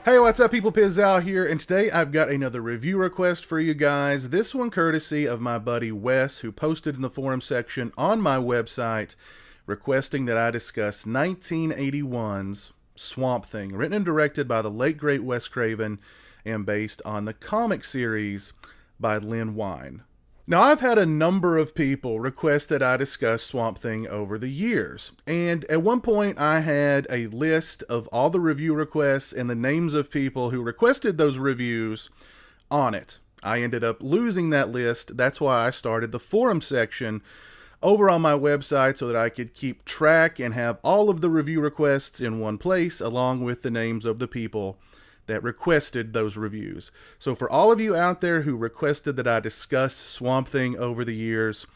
Hey, what's up, people? Pizzal here, and today I've got another review request for you guys. This one courtesy of my buddy Wes, who posted in the forum section on my website requesting that I discuss 1981's Swamp Thing, written and directed by the late great Wes Craven and based on the comic series by Len Wein. Now, I've had a number of people request that I discuss Swamp Thing over the years, and at one point I had a list of all the review requests and the names of people who requested those reviews on it. I ended up losing that list. That's why I started the forum section over on my website so that I could keep track and have all of the review requests in one place, along with the names of the people that requested those reviews. So for all of you out there who requested that I discuss Swamp Thing over the years,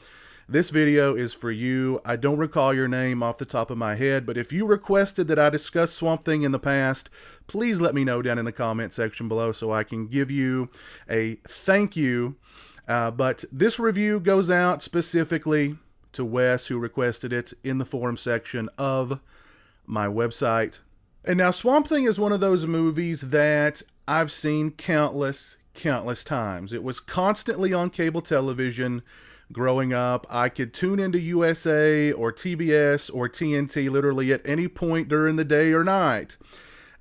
this video is for you. I don't recall your name off the top of my head, but if you requested that I discuss Swamp Thing in the past, please let me know down in the comment section below so I can give you a thank you. But this review goes out specifically to Wes, who requested it in the forum section of my website. And now, Swamp Thing is one of those movies that I've seen countless times. It was constantly on cable television growing up. I could tune into USA or TBS or TNT literally at any point during the day or night,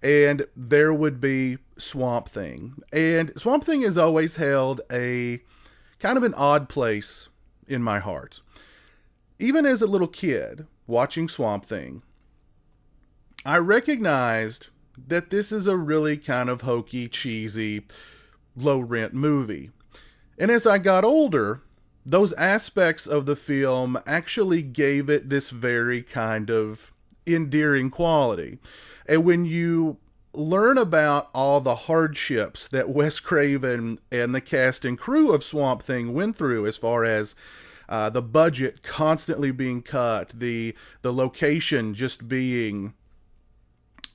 and there would be Swamp Thing. And Swamp Thing has always held a kind of an odd place in my heart. Even as a little kid watching Swamp Thing, I recognized that this is a really kind of hokey, cheesy, low-rent movie. And as I got older, those aspects of the film actually gave it this very kind of endearing quality. And when you learn about all the hardships that Wes Craven and the cast and crew of Swamp Thing went through, as far as the budget constantly being cut, the location just being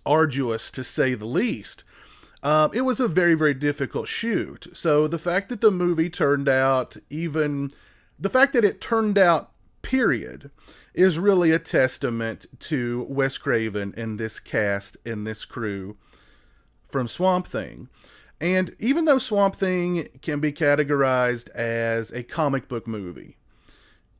arduous to say the least. It was a very, very difficult shoot. So the fact that the movie turned out, period, is really a testament to Wes Craven and this cast and this crew from Swamp Thing. And even though Swamp Thing can be categorized as a comic book movie,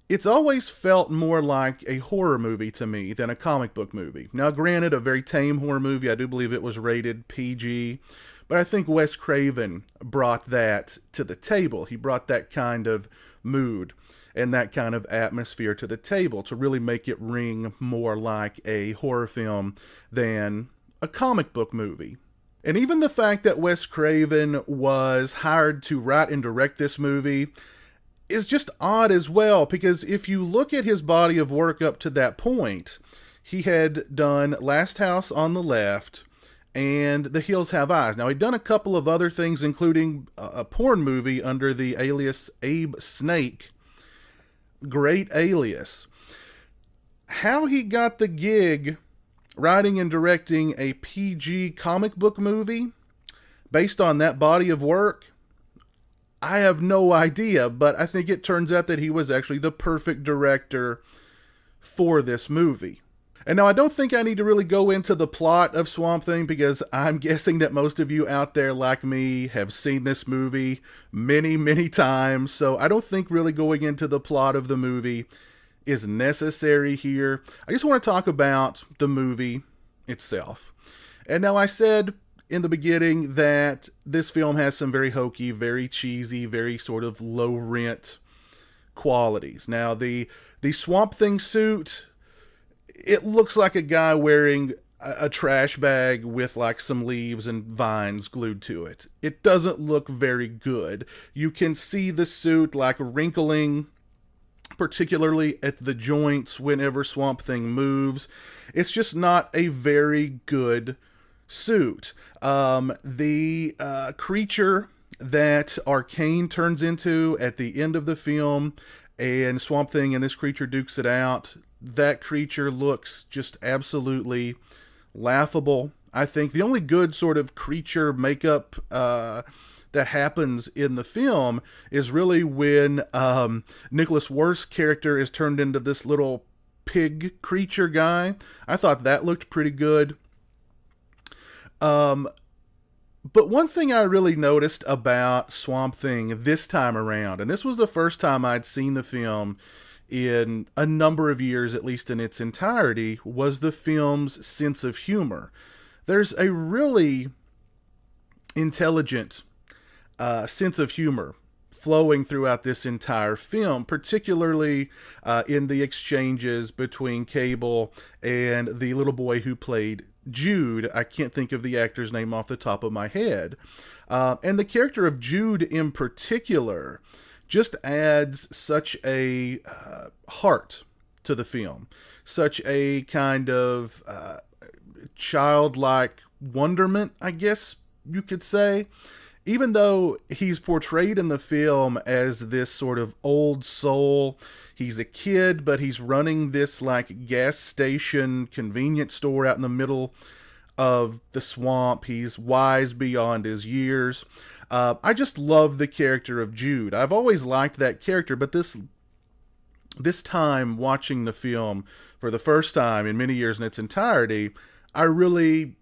it's always felt more like a horror movie to me than a comic book movie. Now, granted, a very tame horror movie. I do believe it was rated PG, but I think Wes Craven brought that to the table. He brought that kind of mood and that kind of atmosphere to the table to really make it ring more like a horror film than a comic book movie. And even the fact that Wes Craven was hired to write and direct this movie is just odd as well, because if you look at his body of work up to that point, he had done Last House on the Left and The Hills Have Eyes. Now, he'd done a couple of other things, including a porn movie under the alias Abe Snake. Great alias. How he got the gig writing and directing a PG comic book movie based on that body of work, I have no idea, but I think it turns out that he was actually the perfect director for this movie. And now, I don't think I need to really go into the plot of Swamp Thing, because I'm guessing that most of you out there like me have seen this movie many, many times, so I don't think really going into the plot of the movie is necessary here. I just want to talk about the movie itself. And now, I said in the beginning that this film has some very hokey, very cheesy, very sort of low-rent qualities. Now, the Swamp Thing suit, it looks like a guy wearing a trash bag with like some leaves and vines glued to it. It doesn't look very good. You can see the suit like wrinkling, particularly at the joints whenever Swamp Thing moves. It's just not a very good suit. The creature that Arcane turns into at the end of the film, and Swamp Thing and this creature dukes it out, that creature looks just absolutely laughable. I think the only good sort of creature makeup that happens in the film is really when Nicholas Worth's character is turned into this little pig creature guy. I thought that looked pretty good. But one thing I really noticed about Swamp Thing this time around, and this was the first time I'd seen the film in a number of years, at least in its entirety, was the film's sense of humor. There's a really intelligent sense of humor flowing throughout this entire film, particularly in the exchanges between Cable and the little boy who played Jude. I can't think of the actor's name off the top of my head. And the character of Jude in particular just adds such a heart to the film, such a kind of childlike wonderment, I guess you could say. Even though he's portrayed in the film as this sort of old soul, he's a kid, but he's running this like gas station convenience store out in the middle of the swamp. He's wise beyond his years. I just love the character of Jude. I've always liked that character, but this time watching the film for the first time in many years in its entirety, I really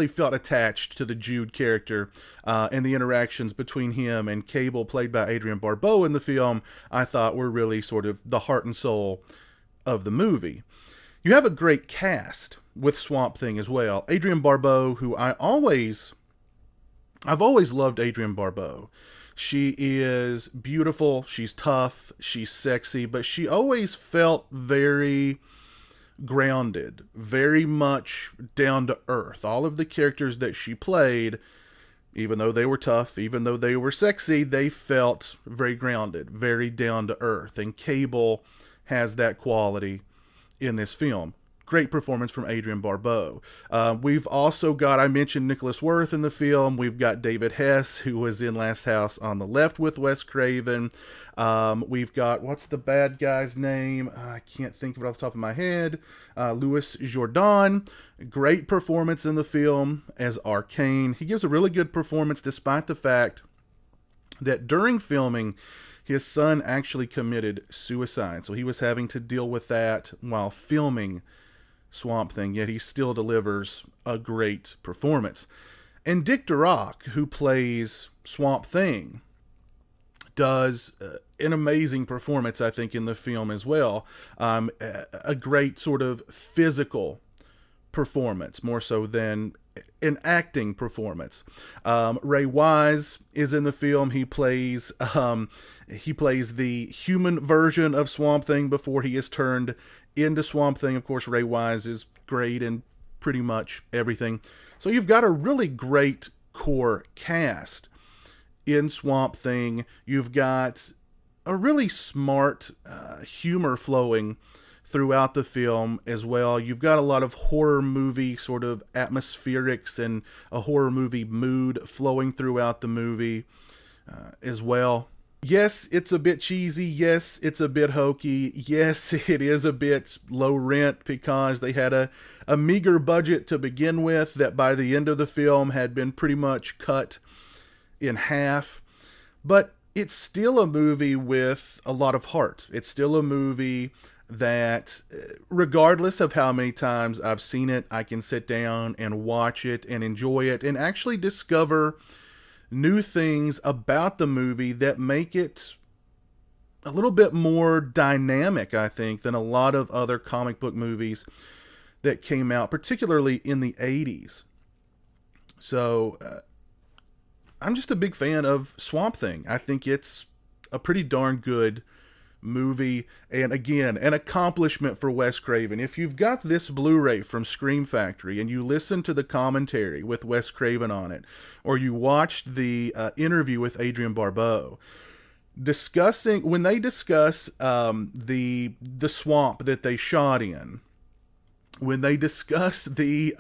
felt attached to the Jude character and the interactions between him and Cable, played by Adrienne Barbeau in the film, I thought were really sort of the heart and soul of the movie. You have a great cast with Swamp Thing as well. Adrienne Barbeau, who I've always loved Adrienne Barbeau. She is beautiful, she's tough, she's sexy, but she always felt very grounded, very much down to earth. All of the characters that she played, even though they were tough, even though they were sexy, they felt very grounded, very down to earth. And Cable has that quality in this film. Great performance from Adrienne Barbeau. We've also got, I mentioned Nicholas Worth in the film. We've got David Hess, who was in Last House on the Left with Wes Craven. We've got, what's the bad guy's name? I can't think of it off the top of my head. Louis Jourdan. Great performance in the film as Arcane. He gives a really good performance despite the fact that during filming, his son actually committed suicide. So he was having to deal with that while filming Swamp Thing, yet he still delivers a great performance. And Dick Durock, who plays Swamp Thing, does an amazing performance, I think, in the film as well. A great sort of physical performance, more so than an acting performance. Ray Wise is in the film. He plays the human version of Swamp Thing before he is turned into Swamp Thing. Of course, Ray Wise is great in pretty much everything. So you've got a really great core cast in Swamp Thing. You've got a really smart humor flowing throughout the film as well. You've got a lot of horror movie sort of atmospherics and a horror movie mood flowing throughout the movie as well. Yes, it's a bit cheesy. Yes, it's a bit hokey. Yes, it is a bit low rent because they had a meager budget to begin with that by the end of the film had been pretty much cut in half. But it's still a movie with a lot of heart. It's still a movie that, regardless of how many times I've seen it, I can sit down and watch it and enjoy it and actually discover new things about the movie that make it a little bit more dynamic, I think, than a lot of other comic book movies that came out, particularly in the 80s. So I'm just a big fan of Swamp Thing. I think it's a pretty darn good movie, and again, an accomplishment for Wes Craven. If you've got this Blu-ray from Scream Factory and you listen to the commentary with Wes Craven on it, or you watched the interview with Adrienne Barbeau, when they discuss the swamp that they shot in, when they discuss the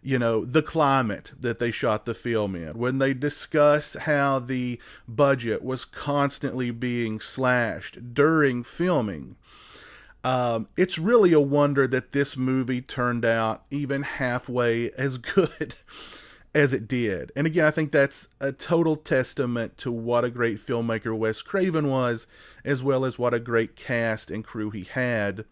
the climate that they shot the film in, when they discuss how the budget was constantly being slashed during filming, it's really a wonder that this movie turned out even halfway as good as it did. And again, I think that's a total testament to what a great filmmaker Wes Craven was, as well as what a great cast and crew he had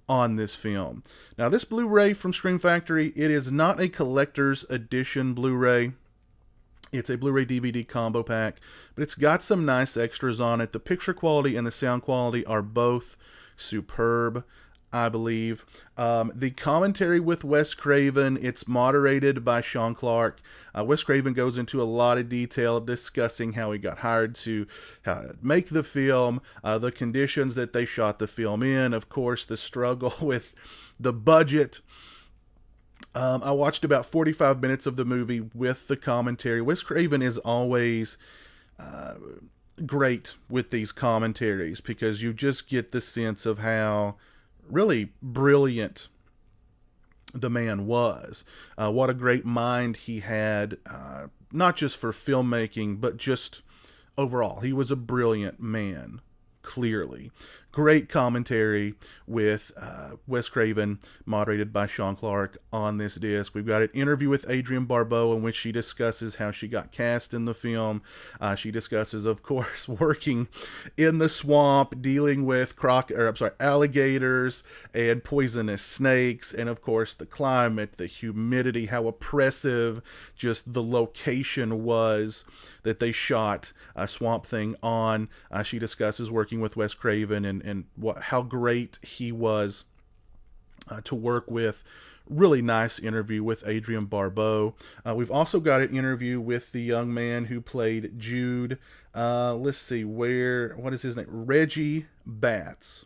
on this film. Now, this Blu-ray from Scream Factory, it is not a collector's edition Blu-ray. It's a Blu-ray DVD combo pack, but it's got some nice extras on it. The picture quality and the sound quality are both superb, I believe. The commentary with Wes Craven, it's moderated by Sean Clark. Wes Craven goes into a lot of detail discussing how he got hired to make the film, the conditions that they shot the film in, of course, the struggle with the budget. I watched about 45 minutes of the movie with the commentary. Wes Craven is always great with these commentaries because you just get the sense of how really brilliant the man was. What a great mind he had, not just for filmmaking, but just overall. He was a brilliant man, clearly. Great commentary with Wes Craven, moderated by Sean Clark on this disc. We've got an interview with Adrienne Barbeau in which she discusses how she got cast in the film. She discusses, of course, working in the swamp, dealing with alligators and poisonous snakes, and of course the climate, the humidity, how oppressive just the location was that they shot Swamp Thing on. She discusses working with Wes Craven and how great he was to work with. Really nice interview with Adrienne Barbeau. We've also got an interview with the young man who played Jude. Let's see, what is his name? Reggie Batts.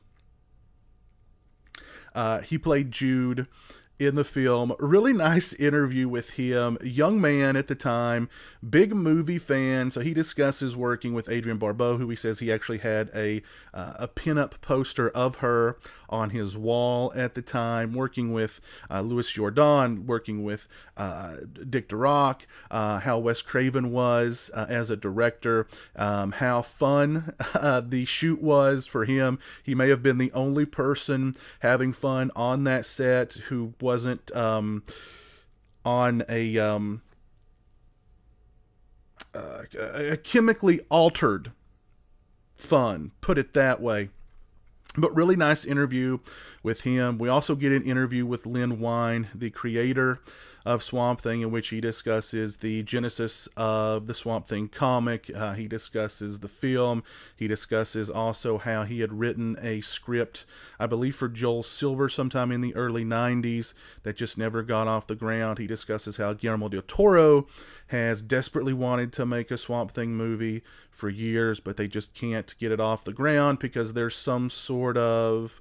He played Jude in the film. Really nice interview with him. Young man at the time, big movie fan. So he discusses working with Adrienne Barbeau, who he says he actually had a pinup poster of her on his wall at the time, working with Louis Jourdan, working with Dick DeRock, how Wes Craven was as a director, how fun the shoot was for him. He may have been the only person having fun on that set who wasn't on a chemically altered fun, put it that way. But really nice interview with him. We also get an interview with Len Wein, the creator of Swamp Thing, in which he discusses the genesis of the Swamp Thing comic. He discusses the film. He discusses also how he had written a script, I believe for Joel Silver sometime in the early 90s, that just never got off the ground. He discusses how Guillermo del Toro has desperately wanted to make a Swamp Thing movie for years, but they just can't get it off the ground because there's some sort of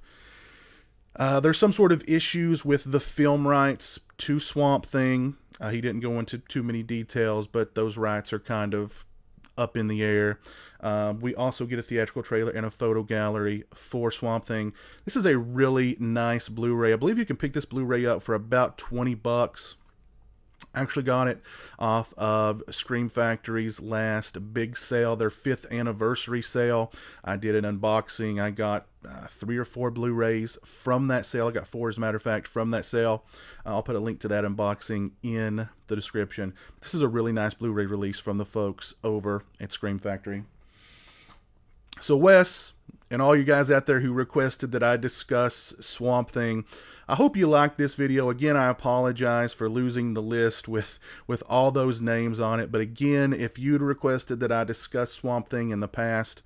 issues with the film rights to Swamp Thing. He didn't go into too many details, but those rights are kind of up in the air. We also get a theatrical trailer and a photo gallery for Swamp Thing. This is a really nice Blu-ray. I believe you can pick this Blu-ray up for about $20. I actually got it off of Scream Factory's last big sale, their 5th anniversary sale. I did an unboxing. I got 3 or 4 Blu-rays from that sale. I got 4, as a matter of fact, from that sale. I'll put a link to that unboxing in the description. This is a really nice Blu-ray release from the folks over at Scream Factory. So Wes, and all you guys out there who requested that I discuss Swamp Thing, I hope you liked this video. Again, I apologize for losing the list with all those names on it. But again, if you'd requested that I discuss Swamp Thing in the past,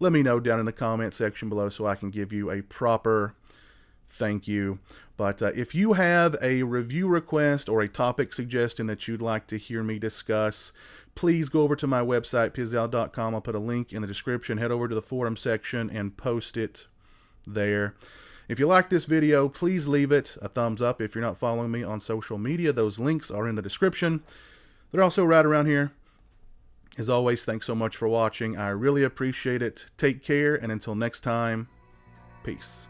let me know down in the comment section below so I can give you a proper thank you. But if you have a review request or a topic suggestion that you'd like to hear me discuss, please go over to my website, pizzal.com. I'll put a link in the description. Head over to the forum section and post it there. If you like this video, please leave it a thumbs up. If you're not following me on social media, those links are in the description. They're also right around here. As always, thanks so much for watching. I really appreciate it. Take care, and until next time, peace.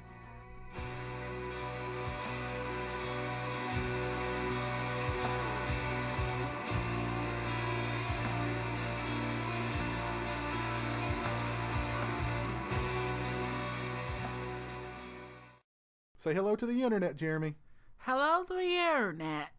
Say hello to the internet, Jeremy. Hello to the internet.